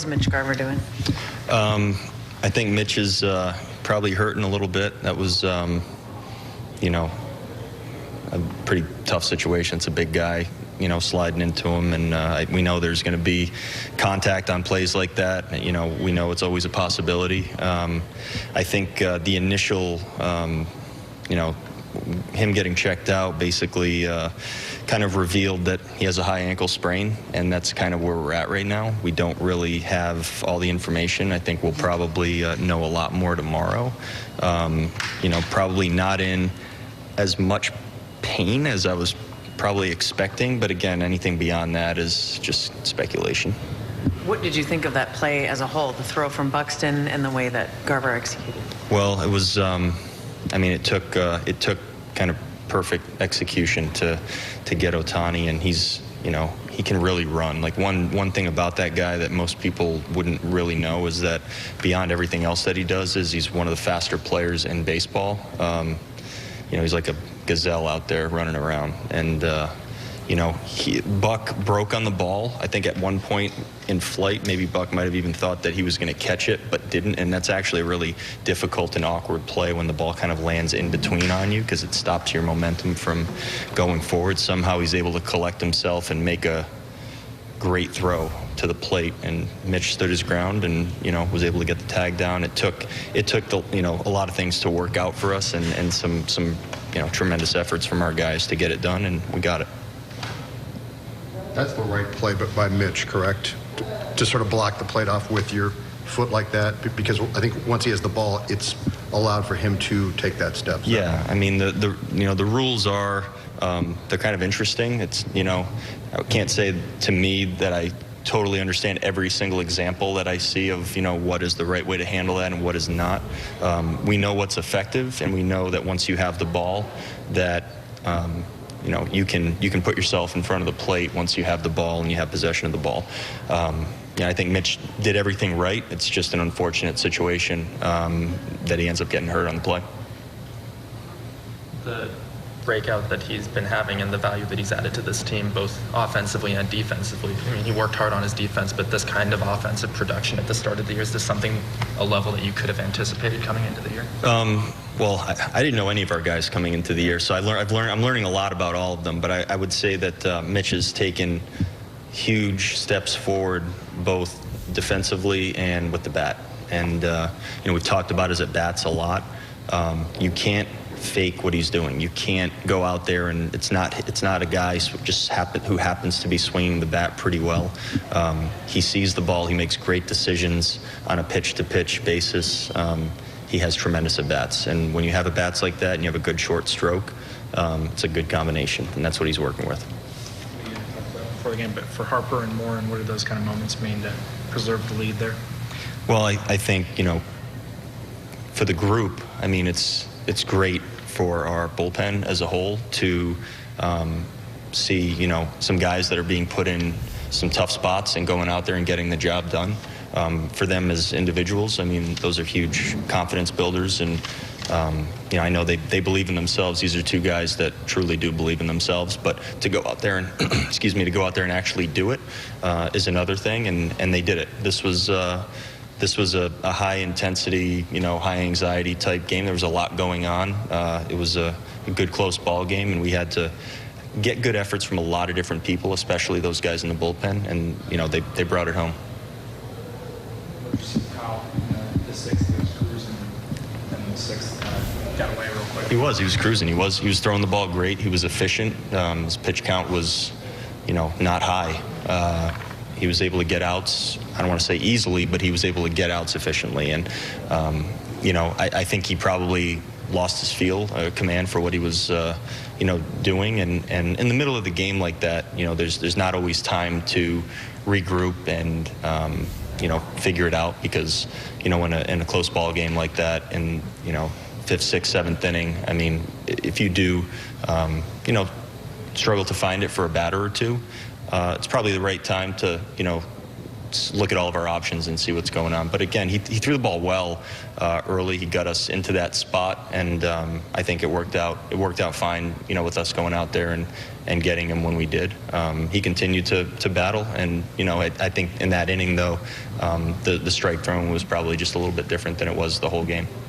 Mitch Garver doing? I think Mitch is probably hurting a little bit. That was, you know, a pretty tough situation. It's a big guy, you know, sliding into him, and we know there's going to be contact on plays like that. You know, we know it's always a possibility. I think the initial, you know, him getting checked out basically kind of revealed that he has a high ankle sprain, and that's kind of where we're at right now. We don't really have all the information. I think we'll probably know a lot more tomorrow. You know, probably not in as much pain as I was probably expecting, but again, anything beyond that is just speculation. What did you think of that play as a whole, the throw from Buxton and the way that Garver executed? Well, it was, I mean, it took kind of perfect execution to get Ohtani, and he's, you know, he can really run. Like one thing about that guy that most people wouldn't really know is that beyond everything else that he does is he's one of the faster players in baseball. You know, he's like a gazelle out there running around, and you know, Buck broke on the ball. I think at one point in flight, maybe Buck might have even thought that he was going to catch it, but didn't, and that's actually a really difficult and awkward play when the ball kind of lands in between on you, because it stops your momentum from going forward. Somehow he's able to collect himself and make a great throw to the plate, and Mitch stood his ground and, you know, was able to get the tag down. It took the, you know, a lot of things to work out for us, and some you know, tremendous efforts from our guys to get it done, and we got it. That's the right play, but by Mitch, correct? To sort of block the plate off with your foot like that, because I think once he has the ball, it's allowed for him to take that step. So. Yeah, I mean, the you know, the rules are they're kind of interesting. It's, you know, I can't say to me that I totally understand every single example that I see of, you know, what is the right way to handle that and what is not. We know what's effective, and we know that once you have the ball, that you know, you can put yourself in front of the plate once you have the ball and you have possession of the ball. Yeah, I think Mitch did everything right. It's just an unfortunate situation that he ends up getting hurt on the play. The breakout that he's been having and the value that he's added to this team, both offensively and defensively. I mean, he worked hard on his defense, but this kind of offensive production at the start of the year, is this something, a level that you could have anticipated coming into the year? Well, I didn't know any of our guys coming into the year, so I'm learning a lot about all of them. But I would say that Mitch has taken huge steps forward, both defensively and with the bat. And you know, we've talked about his at bats a lot. You can't fake what he's doing. You can't go out there, and it's not a guy who happens to be swinging the bat pretty well. He sees the ball. He makes great decisions on a pitch-to-pitch basis. He has tremendous at-bats, and when you have at-bats like that and you have a good short stroke, it's a good combination, and that's what he's working with. For the game, but for Harper and Morin, what do those kind of moments mean to preserve the lead there? Well, I think, you know, for the group, I mean, it's great for our bullpen as a whole to see, you know, some guys that are being put in some tough spots and going out there and getting the job done. For them as individuals, I mean, those are huge confidence builders, and you know, I know they believe in themselves. These are two guys that truly do believe in themselves, but to go out there and excuse me, to go out there and actually do it is another thing, and they did it. This was a high intensity, you know, high anxiety type game. There was a lot going on. It was a good close ball game, and we had to get good efforts from a lot of different people, especially those guys in the bullpen, and you know, they brought it home. How the sixth he was cruising, and the sixth got away real quick. He was cruising. He was throwing the ball great. He was efficient. His pitch count was, you know, not high. He was able to get outs, I don't want to say easily, but he was able to get outs efficiently. And, you know, I think he probably lost his command for what he was, you know, doing. And in the middle of the game like that, you know, there's not always time to regroup and, you know, figure it out, because, you know, in a close ball game like that, and, you know, 5th, 6th, 7th inning, I mean, if you do, you know, struggle to find it for a batter or two, it's probably the right time to, you know, look at all of our options and see what's going on. But again, he threw the ball well early. He got us into that spot, and I think it worked out. It worked out fine, with us going out there and getting him when we did. He continued to battle, and I think in that inning though, the strike throwing was probably just a little bit different than it was the whole game.